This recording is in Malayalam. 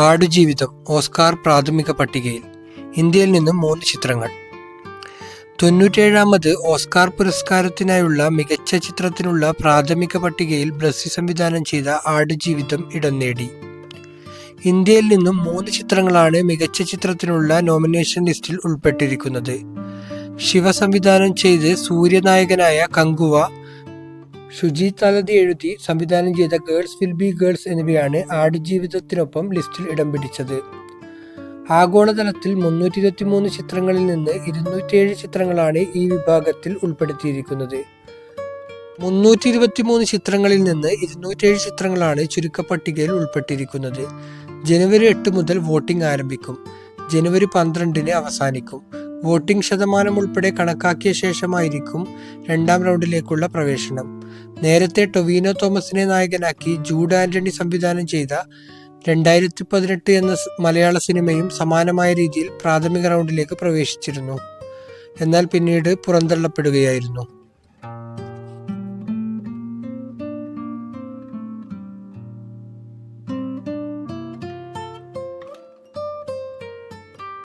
ആടുജീവിതം ഓസ്കാർ പ്രാഥമിക പട്ടികയിൽ ഇന്ത്യയിൽ നിന്നും 3 ചിത്രങ്ങൾ. 97ാമത് ഓസ്കാർ പുരസ്കാരത്തിനായുള്ള മികച്ച ചിത്രത്തിനുള്ള പ്രാഥമിക പട്ടികയിൽ ബ്രസി സംവിധാനം ചെയ്ത ആടുജീവിതം ഇടം നേടി. ഇന്ത്യയിൽ നിന്നും 3 ചിത്രങ്ങളാണ് മികച്ച ചിത്രത്തിനുള്ള നോമിനേഷൻ ലിസ്റ്റിൽ ഉൾപ്പെട്ടിരിക്കുന്നത്. ശിവ സംവിധാനം ചെയ്ത് സൂര്യനായകനായ കങ്കുവ, സുജീത് തലതി എഴുതി സംവിധാനം ചെയ്ത ഗേൾസ് വിൽ ബി ഗേൾസ് എന്നിവയാണ് ആടുജീവിതത്തിനൊപ്പം ലിസ്റ്റിൽ ഇടം പിടിച്ചത്. ആഗോളതലത്തിൽ 323 ചിത്രങ്ങളിൽ നിന്ന് 207 ചിത്രങ്ങളാണ് ഈ വിഭാഗത്തിൽ ഉൾപ്പെടുത്തിയിരിക്കുന്നത്. 323 ചിത്രങ്ങളിൽ നിന്ന് 207 ചിത്രങ്ങളാണ് ചുരുക്കപ്പട്ടികയിൽ ഉൾപ്പെട്ടിരിക്കുന്നത്. ജനുവരി 8 മുതൽ വോട്ടിംഗ് ആരംഭിക്കും. ജനുവരി 12 അവസാനിക്കും. വോട്ടിംഗ് ശതമാനം ഉൾപ്പെടെ കണക്കാക്കിയ ശേഷമായിരിക്കും 2ാം റൗണ്ടിലേക്കുള്ള പ്രവേശനം. നേരത്തെ ടൊവിനോ തോമസിനെ നായകനാക്കി ജൂഡ് ആന്റണി സംവിധാനം ചെയ്ത 2018 എന്ന മലയാള സിനിമയും സമാനമായ രീതിയിൽ പ്രാഥമിക റൗണ്ടിലേക്ക് പ്രവേശിച്ചിരുന്നു. എന്നാൽ പിന്നീട് പുറന്തള്ളപ്പെടുകയായിരുന്നു.